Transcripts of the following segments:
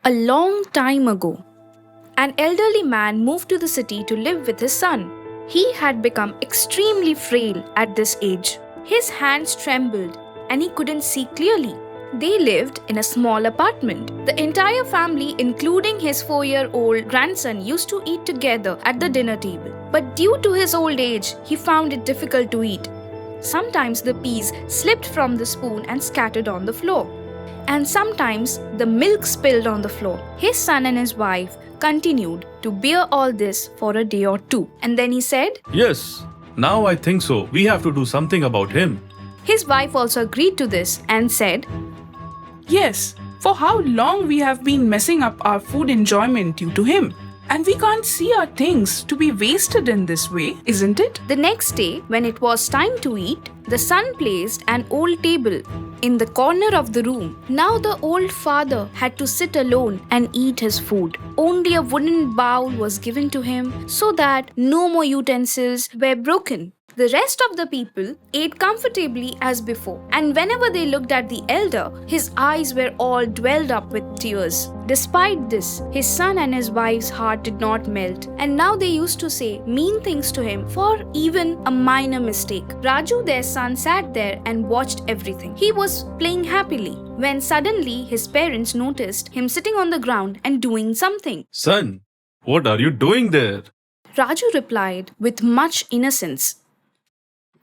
A long time ago, an elderly man moved to the city to live with his son. He had become extremely frail at this age. His hands trembled and he couldn't see clearly. They lived in a small apartment. The entire family, including his 4-year-old grandson, used to eat together at the dinner table. But due to his old age, he found it difficult to eat. Sometimes the peas slipped from the spoon and scattered on the floor. And sometimes the milk spilled on the floor. His son and his wife continued to bear all this for a day or two. And then he said, Yes, now I think so. We have to do something about him. His wife also agreed to this and said, Yes, for how long we have been messing up our food enjoyment due to him. And we can't see our things to be wasted in this way, isn't it? The next day, when it was time to eat, the son placed an old table in the corner of the room. Now the old father had to sit alone and eat his food. Only a wooden bowl was given to him so that no more utensils were broken. The rest of the people ate comfortably as before, and whenever they looked at the elder, his eyes were all dwelled up with tears. Despite this, his son and his wife's heart did not melt, and now they used to say mean things to him for even a minor mistake. Raju, their son, sat there and watched everything. He was playing happily when suddenly his parents noticed him sitting on the ground and doing something. Son, what are you doing there? Raju replied with much innocence,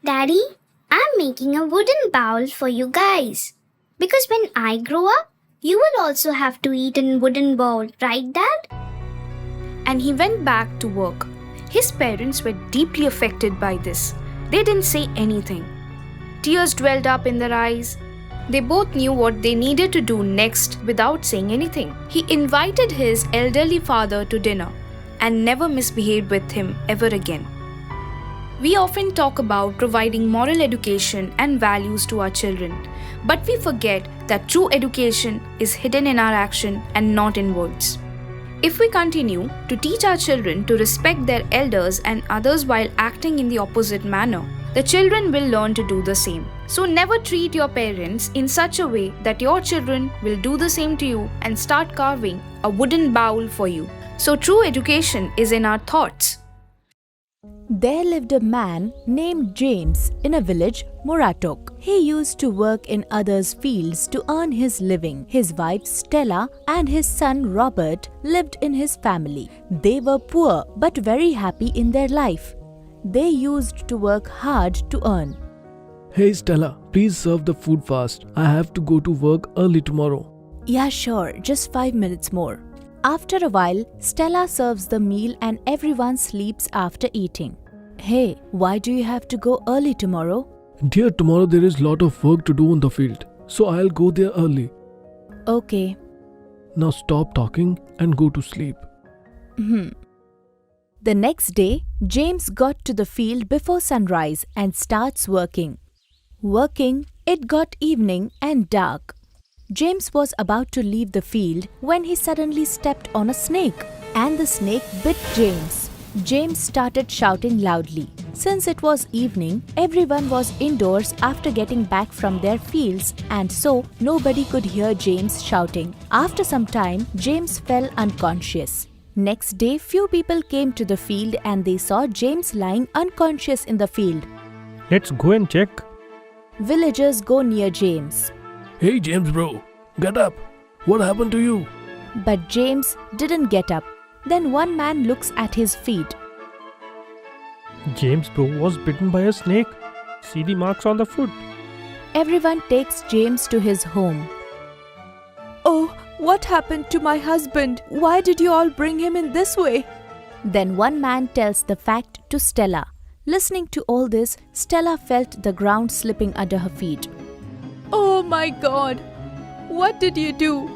Daddy, I'm making a wooden bowl for you guys. Because when I grow up, you will also have to eat in wooden bowl, right, Dad? And he went back to work. His parents were deeply affected by this. They didn't say anything. Tears dwelled up in their eyes. They both knew what they needed to do next without saying anything. He invited his elderly father to dinner and never misbehaved with him ever again. We often talk about providing moral education and values to our children, but we forget that true education is hidden in our action and not in words. If we continue to teach our children to respect their elders and others while acting in the opposite manner, the children will learn to do the same. So never treat your parents in such a way that your children will do the same to you and start carving a wooden bowl for you. So true education is in our thoughts. There lived a man named James in a village, Muratok. He used to work in others' fields to earn his living. His wife Stella and his son Robert lived in his family. They were poor but very happy in their life. They used to work hard to earn. Hey Stella, please serve the food fast. I have to go to work early tomorrow. Yeah, sure, just 5 minutes more. After a while, Stella serves the meal and everyone sleeps after eating. Hey, why do you have to go early tomorrow? Dear, tomorrow there is lot of work to do in the field, so I'll go there early. Okay. Now stop talking and go to sleep. The next day, James got to the field before sunrise and starts working. Working, it got evening and dark. James was about to leave the field when he suddenly stepped on a snake, and the snake bit James. James started shouting loudly. Since it was evening, everyone was indoors after getting back from their fields, and so nobody could hear James shouting. After some time, James fell unconscious. Next day, few people came to the field and they saw James lying unconscious in the field. Let's go and check. Villagers go near James. Hey James bro, get up. What happened to you? But James didn't get up. Then one man looks at his feet. James bro was bitten by a snake. See the marks on the foot. Everyone takes James to his home. Oh, what happened to my husband? Why did you all bring him in this way? Then one man tells the fact to Stella. Listening to all this, Stella felt the ground slipping under her feet. Oh my God! What did you do?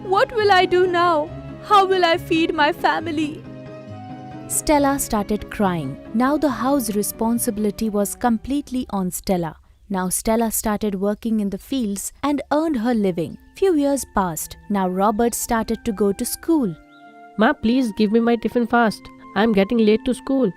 What will I do now? How will I feed my family? Stella started crying. Now the house responsibility was completely on Stella. Now Stella started working in the fields and earned her living. Few years passed. Now Robert started to go to school. Ma, please give me my tiffin fast. I'm getting late to school.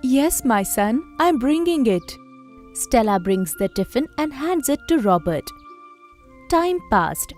Yes, my son, I'm bringing it. Stella brings the tiffin and hands it to Robert. Time passed.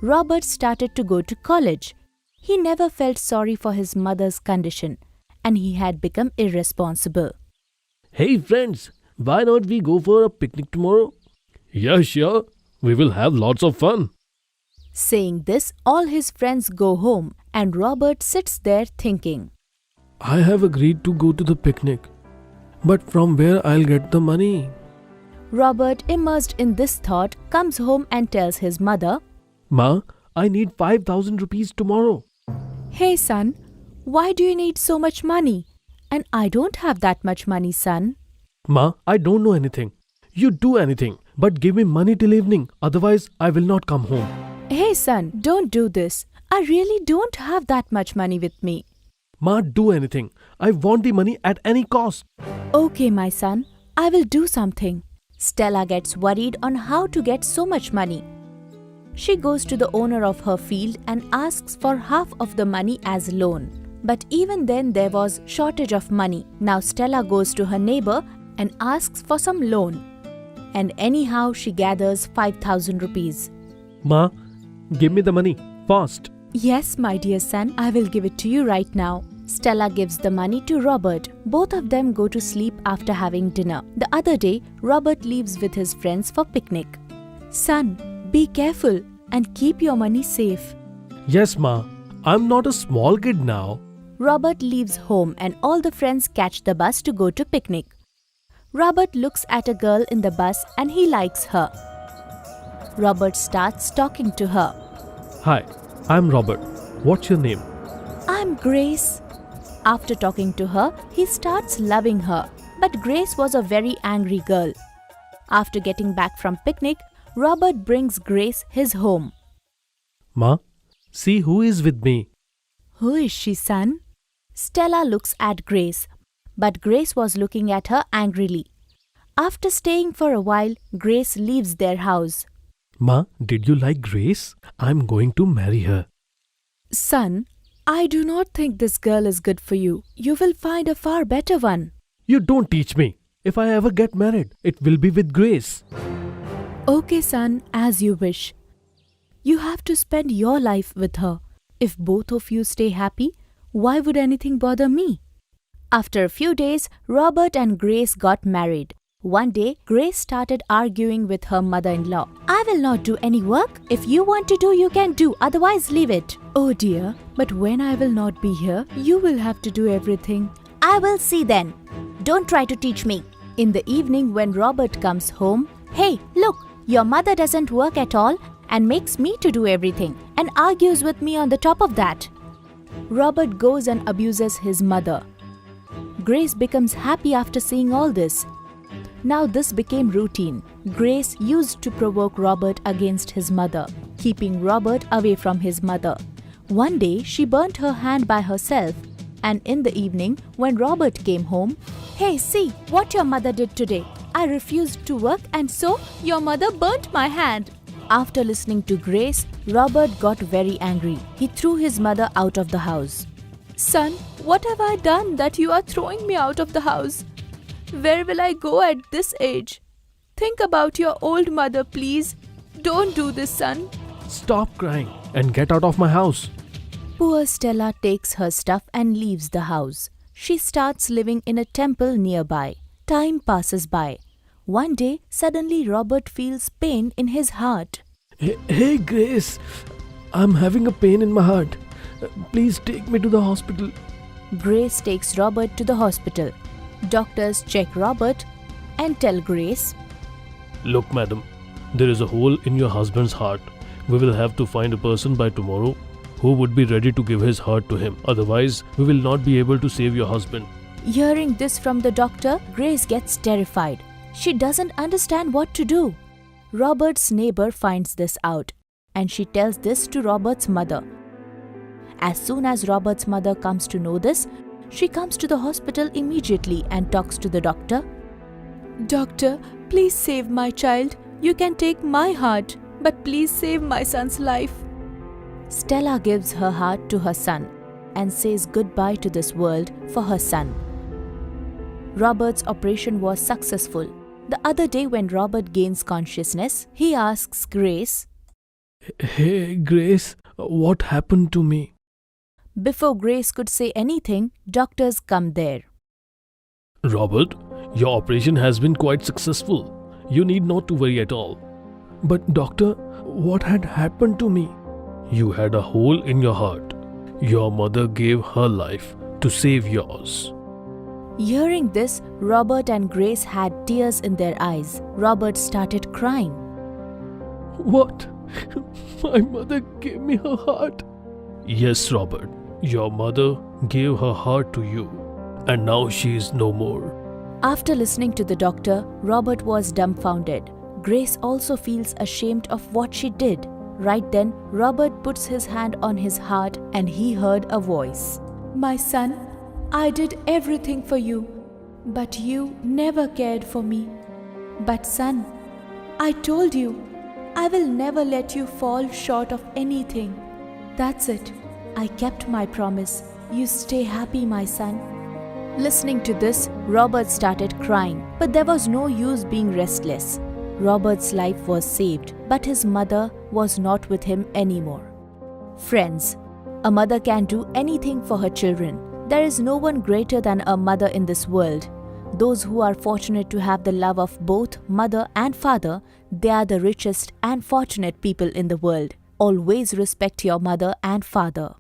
Robert started to go to college. He never felt sorry for his mother's condition, and he had become irresponsible. Hey friends, why not we go for a picnic tomorrow? Yeah, sure. We will have lots of fun. Saying this, all his friends go home, and Robert sits there thinking. I have agreed to go to the picnic. But from where I'll get the money? Robert, immersed in this thought, comes home and tells his mother, Ma, I need 5,000 rupees tomorrow. Hey son, why do you need so much money? And I don't have that much money, son. Ma, I don't know anything. You do anything, but give me money till evening. Otherwise, I will not come home. Hey son, don't do this. I really don't have that much money with me. Ma, do anything. I want the money at any cost. Okay, my son, I will do something. Stella gets worried on how to get so much money. She goes to the owner of her field and asks for half of the money as loan. But even then there was shortage of money. Now Stella goes to her neighbor and asks for some loan. And anyhow she gathers 5,000 rupees. Ma, give me the money. Fast. Yes, my dear son, I will give it to you right now. Stella gives the money to Robert. Both of them go to sleep after having dinner. The other day, Robert leaves with his friends for picnic. Son, be careful and keep your money safe. Yes, Ma. I'm not a small kid now. Robert leaves home and all the friends catch the bus to go to picnic. Robert looks at a girl in the bus and he likes her. Robert starts talking to her. Hi, I'm Robert. What's your name? I'm Grace. After talking to her, he starts loving her. But Grace was a very angry girl. After getting back from picnic, Robert brings Grace his home. Ma, see who is with me. Who is she, son? Stella looks at Grace, but Grace was looking at her angrily. After staying for a while, Grace leaves their house. Ma, did you like Grace? I'm going to marry her. Son, I do not think this girl is good for you. You will find a far better one. You don't teach me. If I ever get married, it will be with Grace. Okay, son, as you wish. You have to spend your life with her. If both of you stay happy, why would anything bother me? After a few days, Robert and Grace got married. One day, Grace started arguing with her mother-in-law. I will not do any work. If you want to do, you can do. Otherwise, leave it. Oh dear, but when I will not be here, you will have to do everything. I will see then. Don't try to teach me. In the evening when Robert comes home, hey, look, your mother doesn't work at all and makes me to do everything and argues with me on the top of that. Robert goes and abuses his mother. Grace becomes happy after seeing all this. Now this became routine. Grace used to provoke Robert against his mother, keeping Robert away from his mother. One day she burnt her hand by herself, and in the evening when Robert came home, hey, see what your mother did today. I refused to work and so your mother burnt my hand. After listening to Grace, Robert got very angry. He threw his mother out of the house. Son, what have I done that you are throwing me out of the house? Where will I go at this age? Think about your old mother, please. Don't do this, son. Stop crying and get out of my house. Poor Stella takes her stuff and leaves the house. She starts living in a temple nearby. Time passes by. One day, suddenly Robert feels pain in his heart. Hey Grace, I'm having a pain in my heart. Please take me to the hospital. Grace takes Robert to the hospital. Doctors check Robert and tell Grace, Look, madam, there is a hole in your husband's heart. We will have to find a person by tomorrow who would be ready to give his heart to him. Otherwise, we will not be able to save your husband. Hearing this from the doctor, Grace gets terrified. She doesn't understand what to do. Robert's neighbor finds this out and she tells this to Robert's mother. As soon as Robert's mother comes to know this, she comes to the hospital immediately and talks to the doctor. Doctor, please save my child. You can take my heart, but please save my son's life. Stella gives her heart to her son and says goodbye to this world for her son. Robert's operation was successful. The other day when Robert gains consciousness, he asks Grace, Hey Grace, what happened to me? Before Grace could say anything, doctors come there. Robert, your operation has been quite successful. You need not to worry at all. But doctor, what had happened to me? You had a hole in your heart. Your mother gave her life to save yours. Hearing this, Robert and Grace had tears in their eyes. Robert started crying. What? My mother gave me her heart. Yes, Robert. Your mother gave her heart to you. And now she is no more. After listening to the doctor, Robert was dumbfounded. Grace also feels ashamed of what she did. Right then, Robert puts his hand on his heart and he heard a voice. My son, I did everything for you, but you never cared for me. But son, I told you, I will never let you fall short of anything. That's it. I kept my promise. You stay happy, my son. Listening to this, Robert started crying, but there was no use being restless. Robert's life was saved, but his mother was not with him anymore. Friends, a mother can do anything for her children. There is no one greater than a mother in this world. Those who are fortunate to have the love of both mother and father, they are the richest and fortunate people in the world. Always respect your mother and father.